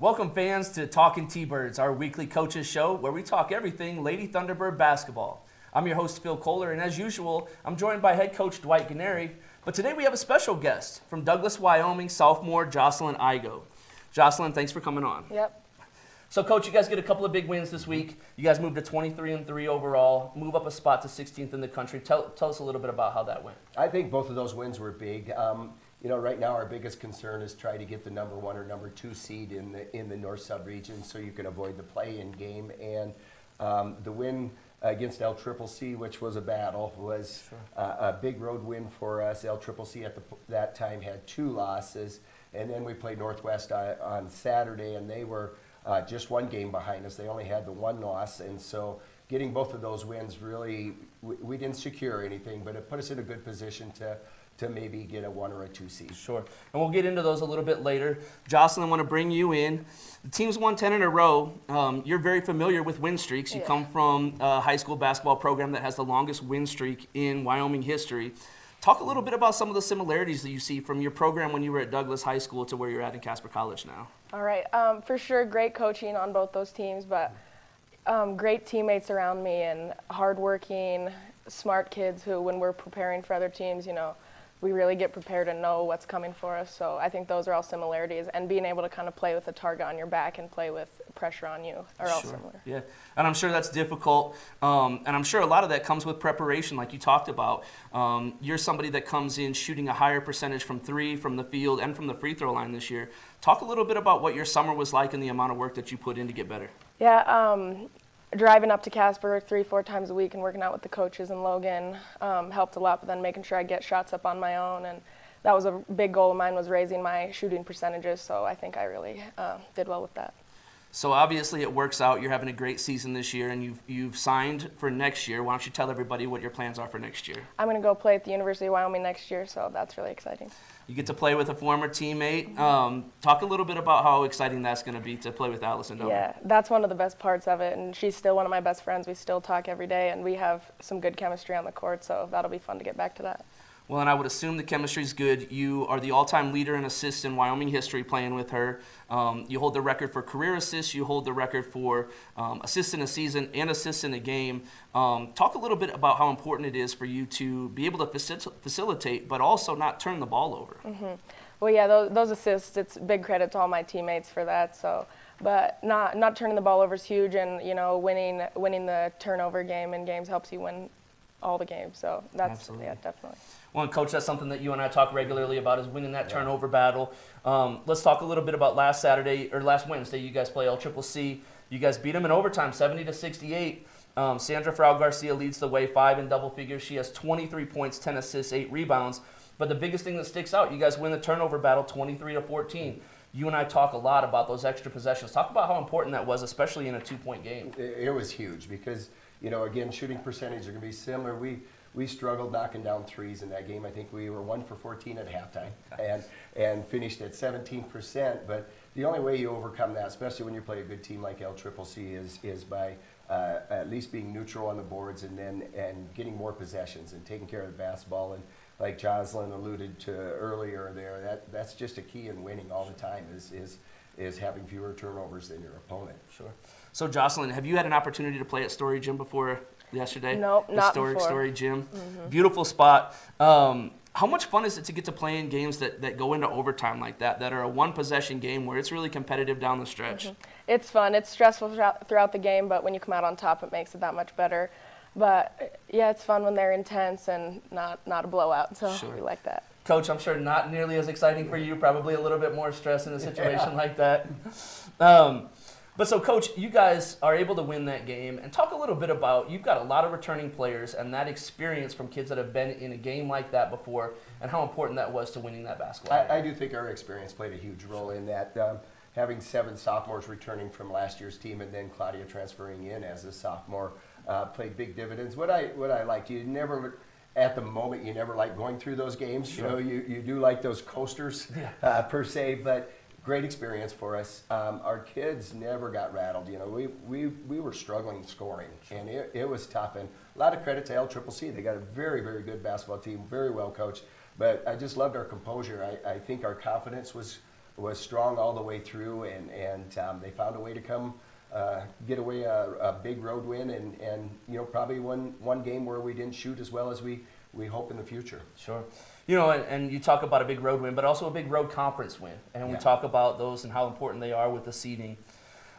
Welcome fans to Talkin' T-Birds, our weekly coaches show where we talk everything Lady Thunderbird basketball. I'm your host, Phil Kohler, and as usual, I'm joined by head coach Dwight Gennari. But today we have a special guest from Douglas, Wyoming, sophomore Jocelyn Igo. Jocelyn, thanks for coming on. Yep. So, Coach, you guys get a couple of big wins this week. You guys moved to 23-3 overall, move up a spot to 16th in the country. Tell us a little bit about how that went. I think both of those wins were big. Right now our biggest concern is try to get the number 1 or number 2 seed in the North Sub-region so you can avoid the play-in game. And the win against LCCC, which was a battle, was a big road win for us. LCCC at that time had 2 losses, and then we played Northwest on Saturday, and they were just 1 game behind us. They only had the 1 loss, and so getting both of those wins really, we didn't secure anything, but it put us in a good position to maybe get a 1 or a 2 seed. Sure. And we'll get into those a little bit later. Jocelyn, I want to bring you in. The team's won 10 in a row. You're very familiar with win streaks. You come from a high school basketball program that has the longest win streak in Wyoming history. Talk a little bit about some of the similarities that you see from your program when you were at Douglas High School to where you're at in Casper College now. All right. For sure, great coaching on both those teams, but great teammates around me and hardworking, smart kids who, when we're preparing for other teams, we really get prepared and know what's coming for us. So I think those are all similarities, and being able to kind of play with a target on your back and play with pressure on you are all similar. Yeah, and I'm sure that's difficult, and I'm sure a lot of that comes with preparation, like you talked about. You're somebody that comes in shooting a higher percentage from 3, from the field, and from the free throw line this year. Talk a little bit about what your summer was like and the amount of work that you put in to get better. Yeah, driving up to Casper 3-4 times a week and working out with the coaches in Logan helped a lot, but then making sure I get shots up on my own, and that was a big goal of mine, was raising my shooting percentages, so I think I really did well with that. So obviously it works out. You're having a great season this year, and you've signed for next year. Why don't you tell everybody what your plans are for next year? I'm going to go play at the University of Wyoming next year, so that's really exciting. You get to play with a former teammate. Talk a little bit about how exciting that's going to be to play with Allison Dover. Yeah, that's one of the best parts of it, and she's still one of my best friends. We still talk every day, and we have some good chemistry on the court, so that'll be fun to get back to that. Well, and I would assume the chemistry's good. You are the all-time leader in assists in Wyoming history playing with her. You hold the record for career assists. You hold the record for assists in a season and assists in a game. Talk a little bit about how important it is for you to be able to facilitate, but also not turn the ball over. Mm-hmm. Well, yeah, those assists, it's big credit to all my teammates for that. So, but not turning the ball over is huge, and winning the turnover game in games helps you win all the games. So that's Absolutely. Yeah, definitely. Well, and Coach, that's something that you and I talk regularly about, is winning that turnover battle. Let's talk a little bit about last Wednesday. You guys play LCCC. You guys beat them in overtime, 70-68. Sandra Frau Garcia leads the way, 5 in double figures. She has 23 points, 10 assists, 8 rebounds. But the biggest thing that sticks out, you guys win the turnover battle, 23-14. You and I talk a lot about those extra possessions. Talk about how important that was, especially in a 2-point game. It was huge because, again, shooting percentage are going to be similar. We struggled knocking down threes in that game. I think we were 1 for 14 at halftime and finished at 17%. But the only way you overcome that, especially when you play a good team like LCCC, is by at least being neutral on the boards and getting more possessions and taking care of the basketball. And like Jocelyn alluded to earlier there, that's just a key in winning all the time is having fewer turnovers than your opponent. Sure. So, Jocelyn, have you had an opportunity to play at Story Gym before yesterday? Nope, not before. Story Gym. Mm-hmm. Beautiful spot. How much fun is it to get to play in games that go into overtime like that are a one-possession game where it's really competitive down the stretch? Mm-hmm. It's fun. It's stressful throughout the game, but when you come out on top, it makes it that much better. But, yeah, it's fun when they're intense and not a blowout, so Sure. we like that. Coach, I'm sure not nearly as exciting for you, probably a little bit more stress in a situation like that. But so, Coach, you guys are able to win that game. And talk a little bit about, you've got a lot of returning players and that experience from kids that have been in a game like that before and how important that was to winning that basketball game. I do think our experience played a huge role in that. Having 7 sophomores returning from last year's team and then Claudia transferring in as a sophomore played big dividends. What I liked, you never, at the moment, you never like going through those games. Sure. You do like those coasters per se, but great experience for us. Our kids never got rattled. We were struggling scoring, and it was tough. And a lot of credit to LCCC. They got a very, very good basketball team, very well coached. But I just loved our composure. I think our confidence was was strong all the way through, and they found a way to come get away a big road win, and probably one game where we didn't shoot as well as we hope in the future. Sure. And you talk about a big road win, but also a big road conference win. And we talk about those and how important they are with the seeding.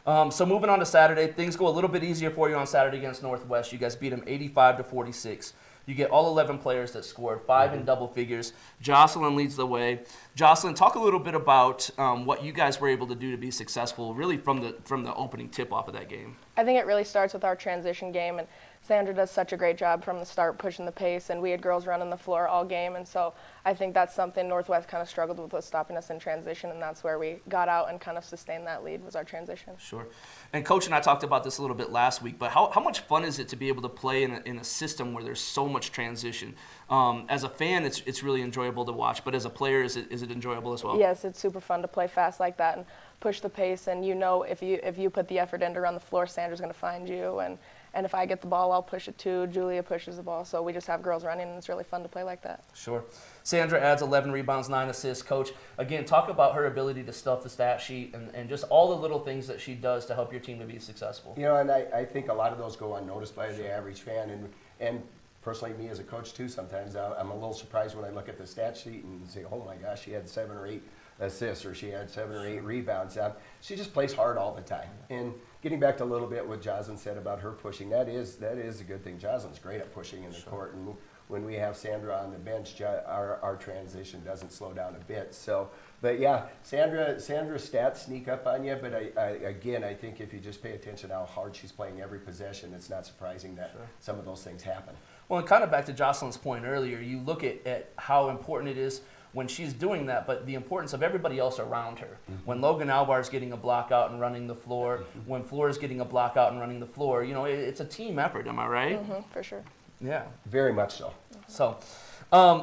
So moving on to Saturday, things go a little bit easier for you on Saturday against Northwest. You guys beat them 85-46. You get all 11 players that scored, 5 in double figures. Jocelyn leads the way. Jocelyn, talk a little bit about what you guys were able to do to be successful, really from the opening tip-off of that game. I think it really starts with our transition game, and Sandra does such a great job from the start pushing the pace, and we had girls running the floor all game, and so I think that's something Northwest kind of struggled with, was stopping us in transition, and that's where we got out and kind of sustained that lead, was our transition. Sure. And Coach and I talked about this a little bit last week, but how much fun is it to be able to play in a system where there's so much transition? As a fan, it's really enjoyable to watch, but as a player, is it enjoyable as well? Yes, it's super fun to play fast like that and push the pace, and if you put the effort in to run the floor, Sandra's going to find you, and if I get the ball, I'll push it too. Julia pushes the ball, so we just have girls running, and it's really fun to play like that. Sure. Sandra adds 11 rebounds, 9 assists. Coach, again, talk about her ability to stuff the stat sheet and just all the little things that she does to help your team to be successful. And I think a lot of those go unnoticed by the average fan, and personally, me as a coach too, sometimes I'm a little surprised when I look at the stat sheet and say, oh my gosh, she had 7 or 8 assists, or she had 7 or 8 rebounds. She just plays hard all the time. And getting back to a little bit what Jocelyn said about her pushing, that is a good thing. Jocelyn's great at pushing in the court, and when we have Sandra on the bench, our transition doesn't slow down a bit. So, but yeah, Sandra's stats sneak up on you, but I think if you just pay attention to how hard she's playing every possession, it's not surprising that some of those things happen. Well, and kind of back to Jocelyn's point earlier, you look at how important it is when she's doing that, but the importance of everybody else around her. When Logan Alvar's getting a block out and running the floor, when Flora's getting a block out and running the floor, it's a team effort, am I right? For sure. Yeah. Very much so. So,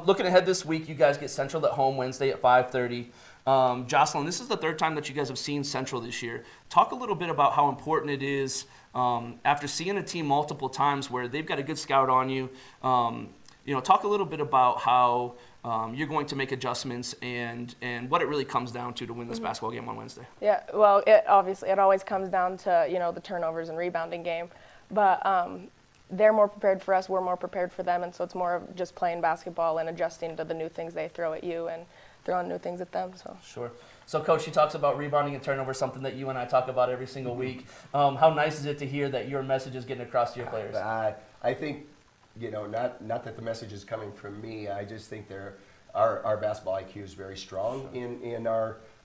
looking ahead this week, you guys get Central at home Wednesday at 5:30. Jocelyn, this is the third time that you guys have seen Central this year. Talk a little bit about how important it is after seeing a team multiple times where they've got a good scout on you. Talk a little bit about how you're going to make adjustments and what it really comes down to win this basketball game on Wednesday. Yeah, well, it always comes down to the turnovers and rebounding game, but they're more prepared for us, we're more prepared for them, and so it's more of just playing basketball and adjusting to the new things they throw at you and throwing new things at them. So sure. So Coach, she talks about rebounding and turnover, something that you and I talk about every single week. How nice is it to hear that your message is getting across to your players? I think, not that the message is coming from me. I just think our basketball IQ is very strong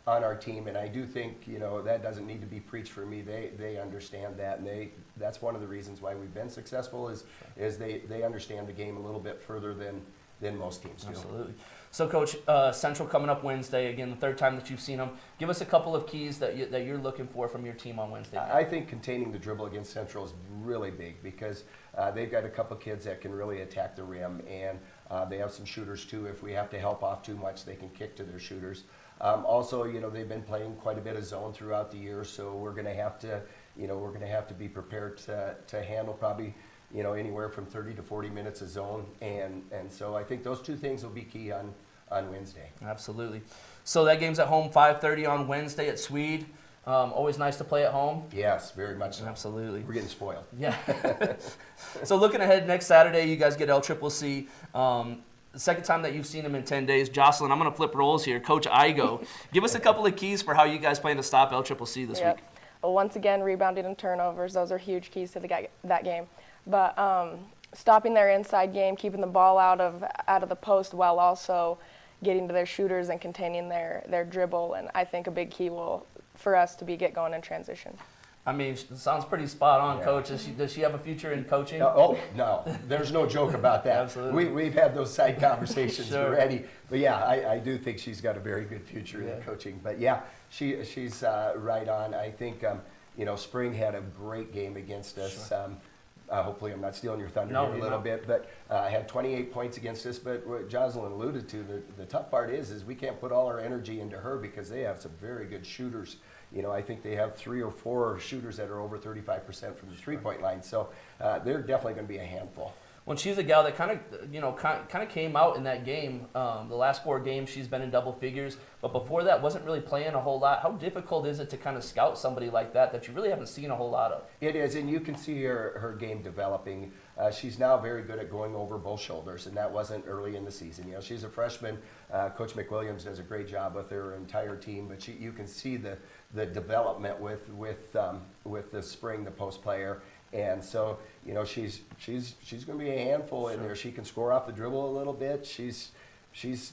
on our team, and I do think that doesn't need to be preached for me. They understand that, and that's one of the reasons why we've been successful is they understand the game a little bit further than most teams do. Absolutely. So Coach, Central coming up Wednesday, again the third time that you've seen them. Give us a couple of keys that you're looking for from your team on Wednesday. I think containing the dribble against Central is really big because they've got a couple kids that can really attack the rim, and they have some shooters too. If we have to help off too much, they can kick to their shooters. Also, they've been playing quite a bit of zone throughout the year, so we're going to have to be prepared to handle probably anywhere from 30 to 40 minutes of zone, and so I think those two things will be key on Wednesday. Absolutely. So that game's at home 5:30 on Wednesday at Swede. Always nice to play at home. Yes, very much so. Absolutely. We're getting spoiled. Yeah. So looking ahead, next Saturday, you guys get LCCC. The second time that you've seen them in 10 days. Jocelyn, I'm going to flip roles here. Coach Igo, give us a couple of keys for how you guys plan to stop LCCC this week. Well, once again, rebounding and turnovers, those are huge keys to that game. But stopping their inside game, keeping the ball out of the post while also getting to their shooters and containing their dribble. And I think a big key for us to be get going in transition. I mean, it sounds pretty spot on, Yeah. Coach. Does she have a future in coaching? Oh, no. There's no joke about that. Absolutely. We've had those side conversations Sure. already. But yeah, I do think she's got a very good future in coaching. But yeah, she's right on. I think, Spring had a great game against us. Sure. Hopefully I'm not stealing your thunder No, here a you're little not. bit, but had 28 points against us. But what Jocelyn alluded to, the tough part is we can't put all our energy into her because they have some very good shooters. I think they have 3 or 4 shooters that are over 35% from the three-point line. So they're definitely going to be a handful. Well, she's a gal that kind of came out in that game. The last 4 games she's been in double figures, but before that wasn't really playing a whole lot. How difficult is it to kind of scout somebody like that you really haven't seen a whole lot of? It is, and you can see her game developing. She's now very good at going over both shoulders, and that wasn't early in the season. You know, she's a freshman. Coach McWilliams does a great job with her entire team, but you can see the development with the spring, the post player. And so, you know, she's going to be a handful in there. She can score off the dribble a little bit. She's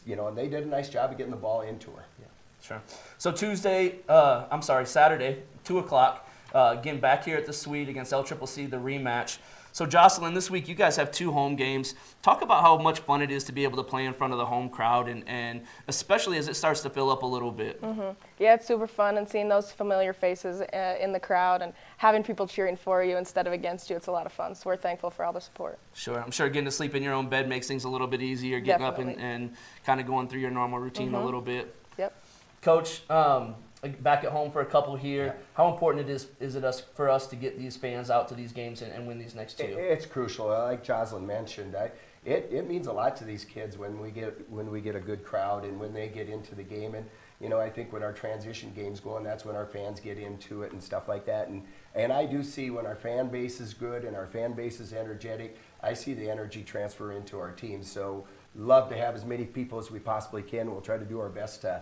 you know, and they did a nice job of getting the ball into her. Yeah, sure. So Saturday, 2 o'clock, again back here at the Suite against LCCC, the rematch. So Jocelyn, this week you guys have 2 home games. Talk about how much fun it is to be able to play in front of the home crowd, and especially as it starts to fill up a little bit. Mm-hmm. Yeah, it's super fun, and seeing those familiar faces in the crowd and having people cheering for you instead of against you, it's a lot of fun. So we're thankful for all the support. Sure. I'm sure getting to sleep in your own bed makes things a little bit easier, getting Definitely. up and kind of going through your normal routine a little bit. Yep. Coach, back at home for a couple here. Yeah. How important is it for us to get these fans out to these games and win these next 2? It's crucial. Like Jocelyn mentioned, it means a lot to these kids when we get a good crowd and when they get into the game. And you know, I think when our transition games go on, that's when our fans get into it and stuff like that. And I do see when our fan base is good and our fan base is energetic, I see the energy transfer into our team. So love to have as many people as we possibly can. We'll try to do our best to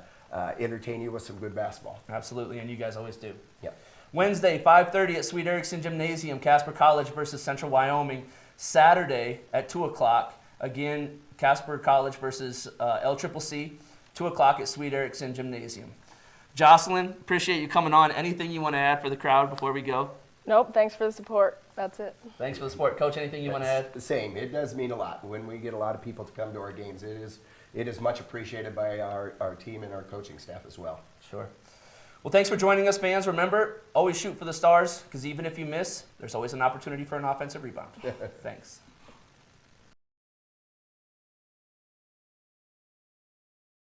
entertain you with some good basketball. Absolutely, and you guys always do. Yep. Wednesday, 5:30 at Sweet Erickson Gymnasium, Casper College versus Central Wyoming. Saturday at 2 o'clock, again, Casper College versus LCCC, 2 o'clock at Sweet Erickson Gymnasium. Jocelyn, appreciate you coming on. Anything you want to add for the crowd before we go? Nope, thanks for the support. That's it. Thanks for the support. Coach, anything you want to add? The same. It does mean a lot when we get a lot of people to come to our games. It is much appreciated by our team and our coaching staff as well. Sure. Well, thanks for joining us, fans. Remember, always shoot for the stars, because even if you miss, there's always an opportunity for an offensive rebound. Thanks.